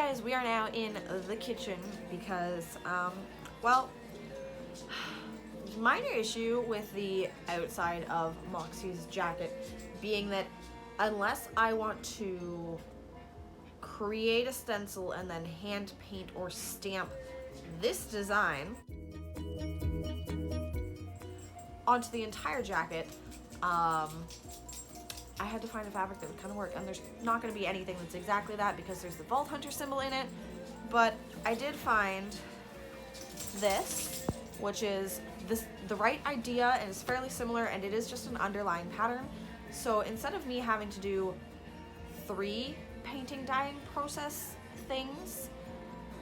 guys, we are now in the kitchen because, well, minor issue with the outside of Moxxi's jacket being that unless I want to create a stencil and then hand paint or stamp this design onto the entire jacket, I had to find a fabric that would kind of work, and there's not going to be anything that's exactly that because there's the Vault Hunter symbol in it, but I did find this, which is the right idea and is fairly similar, and it is just an underlying pattern. So instead of me having to do 3 painting dyeing process things,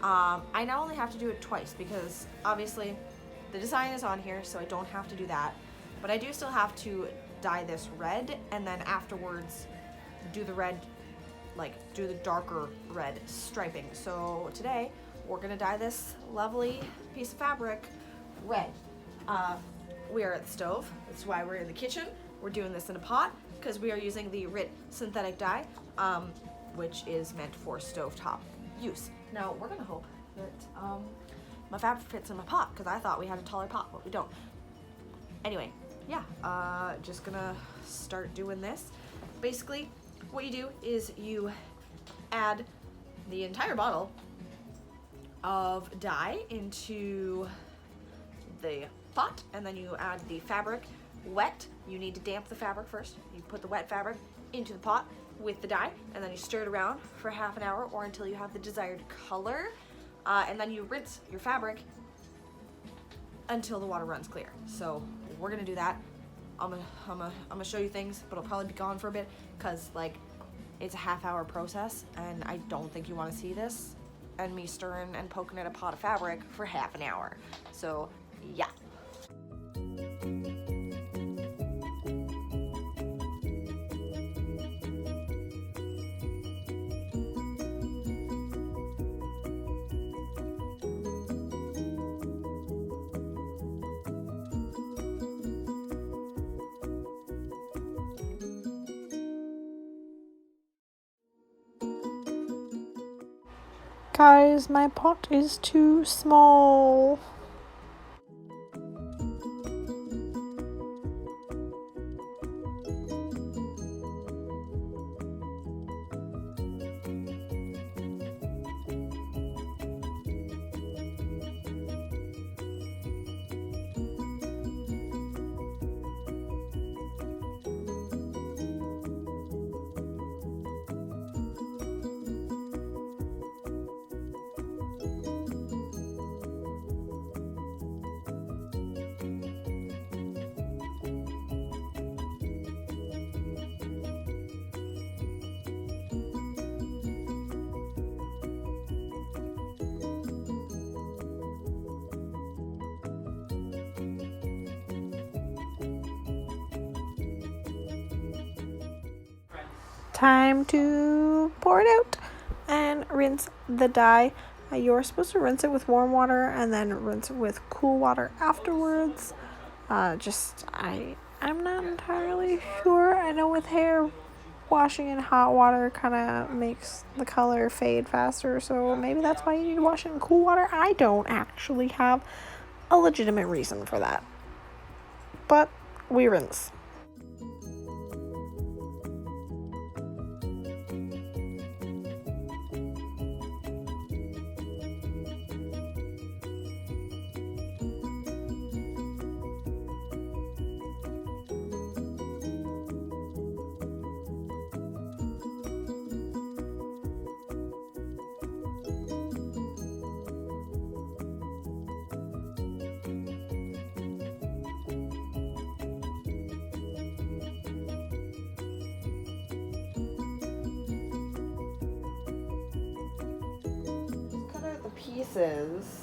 I now only have to do it twice because obviously the design is on here, so I don't have to do that, but I do still have to dye this red and then afterwards do the red, like do the darker red striping. So today we're gonna dye this lovely piece of fabric red. We are at the stove, that's why we're in the kitchen. We're doing this in a pot because we are using the RIT synthetic dye, which is meant for stovetop use. Now we're gonna hope that my fabric fits in my pot because I thought we had a taller pot, but we don't. Anyway, yeah, just gonna start doing this. Basically, what you do is you add the entire bottle of dye into the pot, and then you add the fabric wet. You need to damp the fabric first. You put the wet fabric into the pot with the dye, and then you stir it around for half an hour or until you have the desired color, and then you rinse your fabric until the water runs clear. So we're gonna do that. I'm gonna show you things, but I'll probably be gone for a bit because like it's a half-hour process, and I don't think you want to see this and me stirring and poking at a pot of fabric for half an hour. So yeah. Guys, my pot is too small. Time to pour it out and rinse the dye. You're supposed to rinse it with warm water and then rinse it with cool water afterwards. I'm not entirely sure. I know with hair, washing in hot water kind of makes the color fade faster, so maybe that's why you need to wash it in cool water. I don't actually have a legitimate reason for that, but we rinse. Pieces,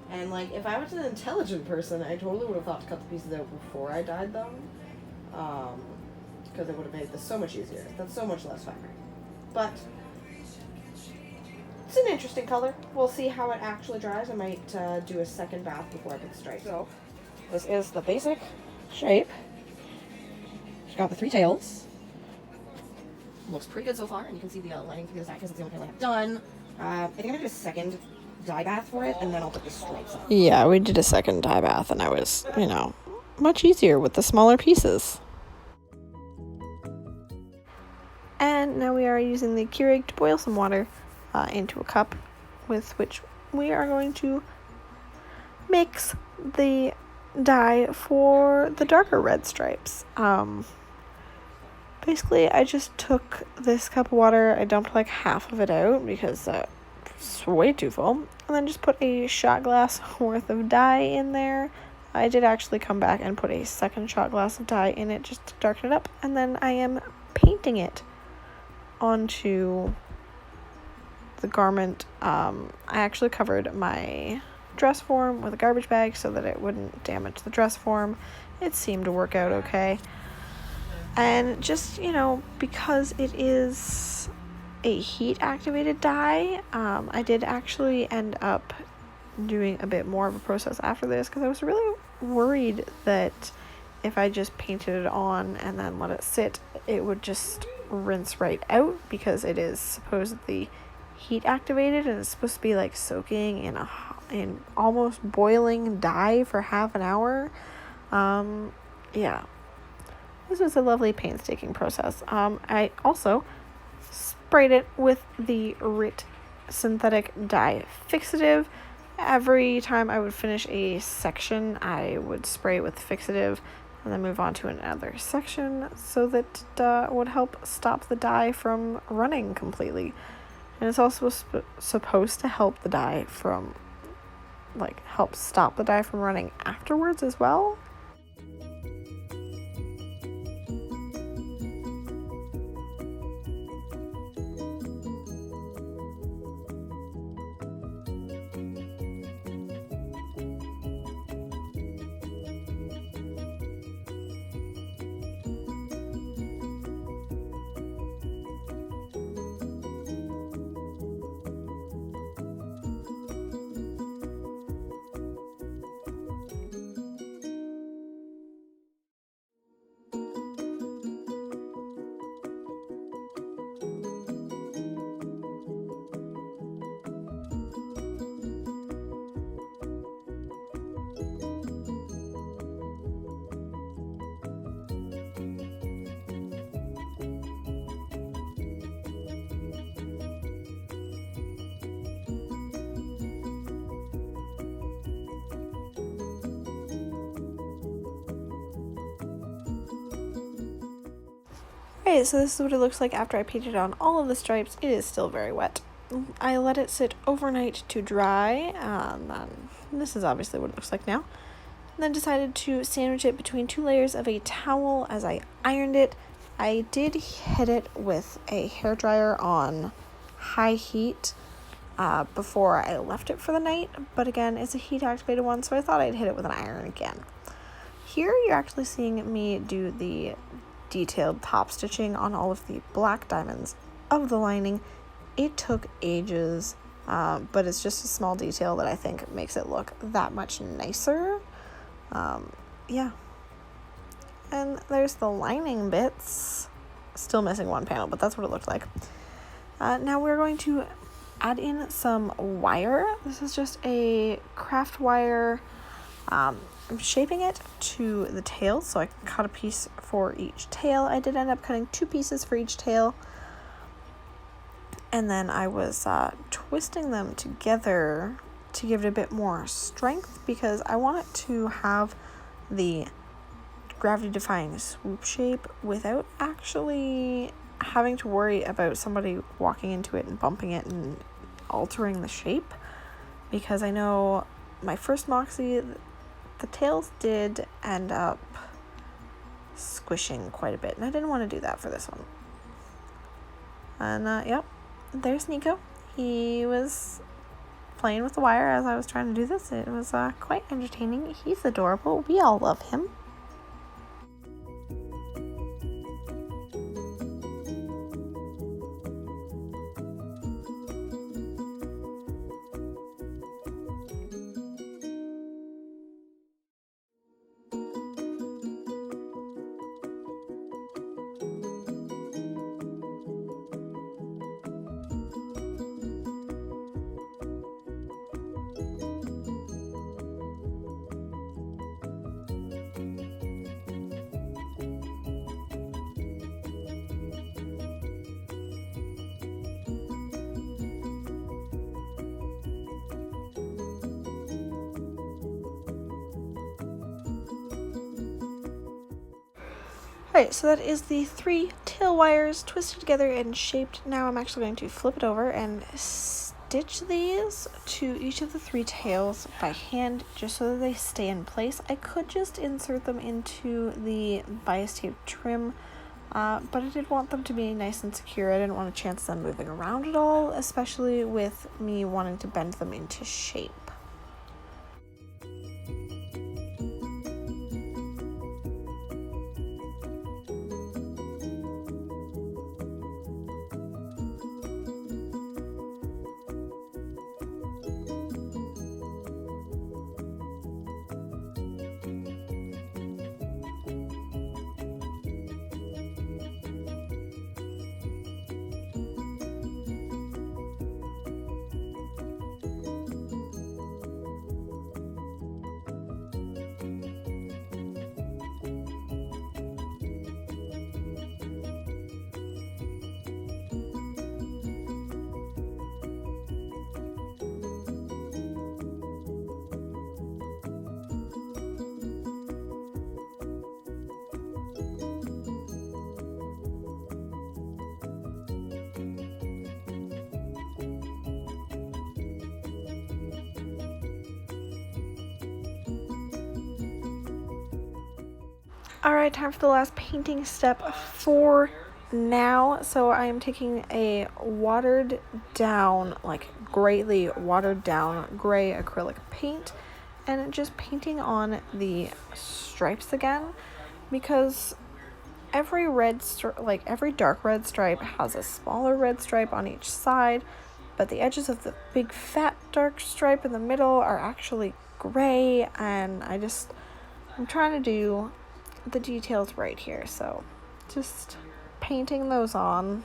and like if I was an intelligent person, I totally would have thought to cut the pieces out before I dyed them, because it would have made this so much easier. That's so much less fabric, but it's an interesting color. We'll see how it actually dries. I might do a second bath before I pick the stripe. So this is the basic shape. It's got the 3 tails. Looks pretty good so far, and you can see the lining through the side because it's the only thing I have done. I think I'm gonna do a second dye bath for it, and then I'll put the stripes on. Yeah, we did a second dye bath, and I was, much easier with the smaller pieces. And now we are using the Keurig to boil some water into a cup, with which we are going to mix the dye for the darker red stripes. Basically, I just took this cup of water, I dumped like half of it out because it's way too full, and then just put a shot glass worth of dye in there. I did actually come back and put a second shot glass of dye in it just to darken it up, and then I am painting it onto the garment. I actually covered my dress form with a garbage bag so that it wouldn't damage the dress form. It seemed to work out okay. And just, because it is a heat activated dye, I did actually end up doing a bit more of a process after this because I was really worried that if I just painted it on and then let it sit, it would just rinse right out because it is supposedly heat activated and it's supposed to be like soaking in almost boiling dye for half an hour. Yeah. This was a lovely painstaking process. I also sprayed it with the RIT synthetic dye fixative. Every time I would finish a section, I would spray it with fixative and then move on to another section so that it would help stop the dye from running completely. And it's also supposed to help the dye from, help stop the dye from running afterwards as well. Okay, so this is what it looks like after I painted on all of the stripes. It is still very wet. I let it sit overnight to dry, and then this is obviously what it looks like now. And then decided to sandwich it between two layers of a towel as I ironed it. I did hit it with a hairdryer on high heat before I left it for the night, but again, it's a heat activated one, so I thought I'd hit it with an iron again. Here you're actually seeing me do the detailed top stitching on all of the black diamonds of the lining. It took ages, but it's just a small detail that I think makes it look that much nicer. Yeah. And there's the lining bits. Still missing one panel, but that's what it looked like. Now we're going to add in some wire. This is just a craft wire. I'm shaping it to the tail, so I cut a piece for each tail. I did end up cutting 2 pieces for each tail. And then I was twisting them together to give it a bit more strength because I want it to have the gravity-defying swoop shape without actually having to worry about somebody walking into it and bumping it and altering the shape. Because I know my first Moxxi, the tails did end up squishing quite a bit, and I didn't want to do that for this one. And yep, there's Nico. He was playing with the wire as I was trying to do this. It was quite entertaining. He's adorable. We all love him. Alright, so that is the 3 tail wires twisted together and shaped. Now I'm actually going to flip it over and stitch these to each of the 3 tails by hand just so that they stay in place. I could just insert them into the bias tape trim, but I did want them to be nice and secure. I didn't want to chance them moving around at all, especially with me wanting to bend them into shape. Alright, time for the last painting step for now. So I am taking a watered down, like greatly watered down gray acrylic paint and just painting on the stripes again, because every every dark red stripe has a smaller red stripe on each side, but the edges of the big fat dark stripe in the middle are actually gray, and I'm trying to do the details right here, so just painting those on.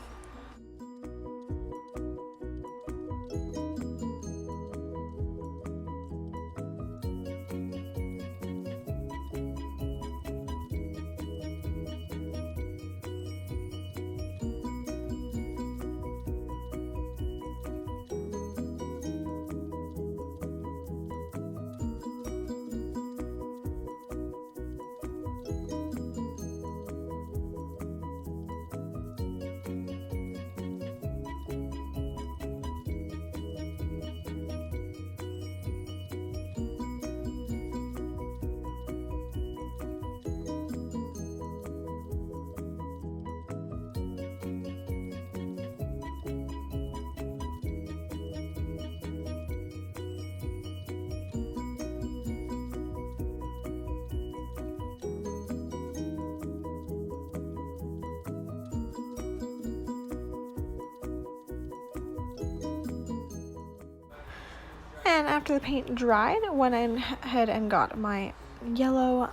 And after the paint dried, went ahead and got my yellow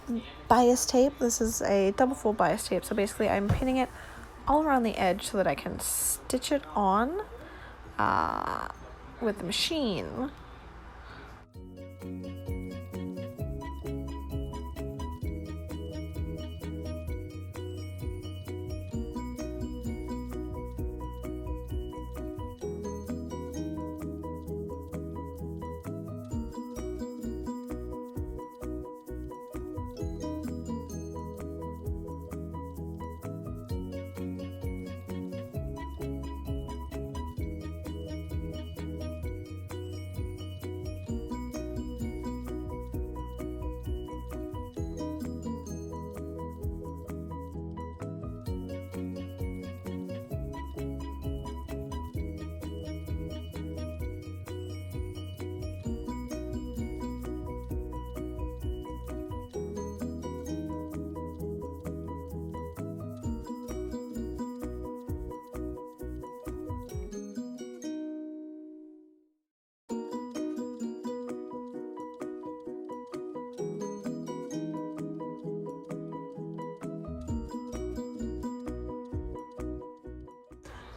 bias tape. This is a double fold bias tape, so basically I'm pinning it all around the edge so that I can stitch it on with the machine.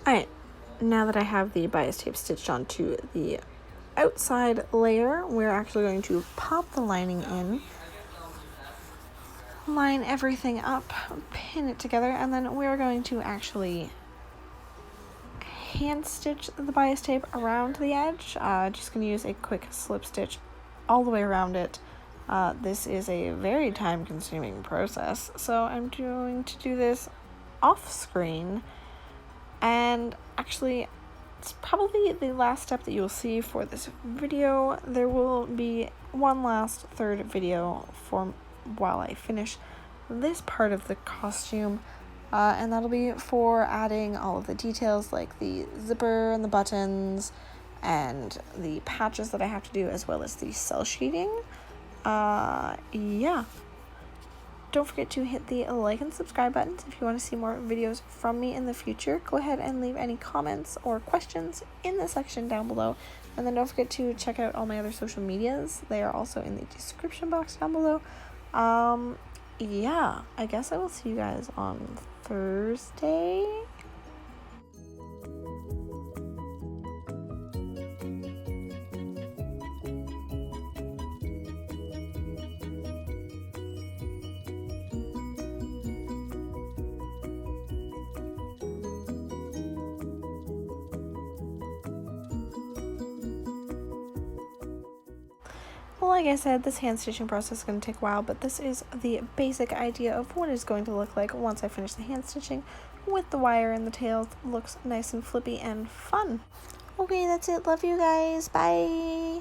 Alright, now that I have the bias tape stitched onto the outside layer, we're actually going to pop the lining in, line everything up, pin it together, and then we're going to actually hand stitch the bias tape around the edge. Just going to use a quick slip stitch all the way around it, This is a very time-consuming process, so I'm going to do this off-screen, and actually it's probably the last step that you'll see for this video. There will be one last third video for while I finish this part of the costume, and that'll be for adding all of the details like the zipper and the buttons and the patches that I have to do, as well as the cell shading. Yeah. Don't forget to hit the like and subscribe buttons if you want to see more videos from me in the future. Go ahead and leave any comments or questions in the section down below. And then don't forget to check out all my other social medias. They are also in the description box down below. Yeah, I guess I will see you guys on Thursday. Like I said, this hand stitching process is going to take a while, but this is the basic idea of what it's going to look like once I finish the hand stitching with the wire and the tails. Looks nice and flippy and fun. Okay, that's it. Love you guys. Bye.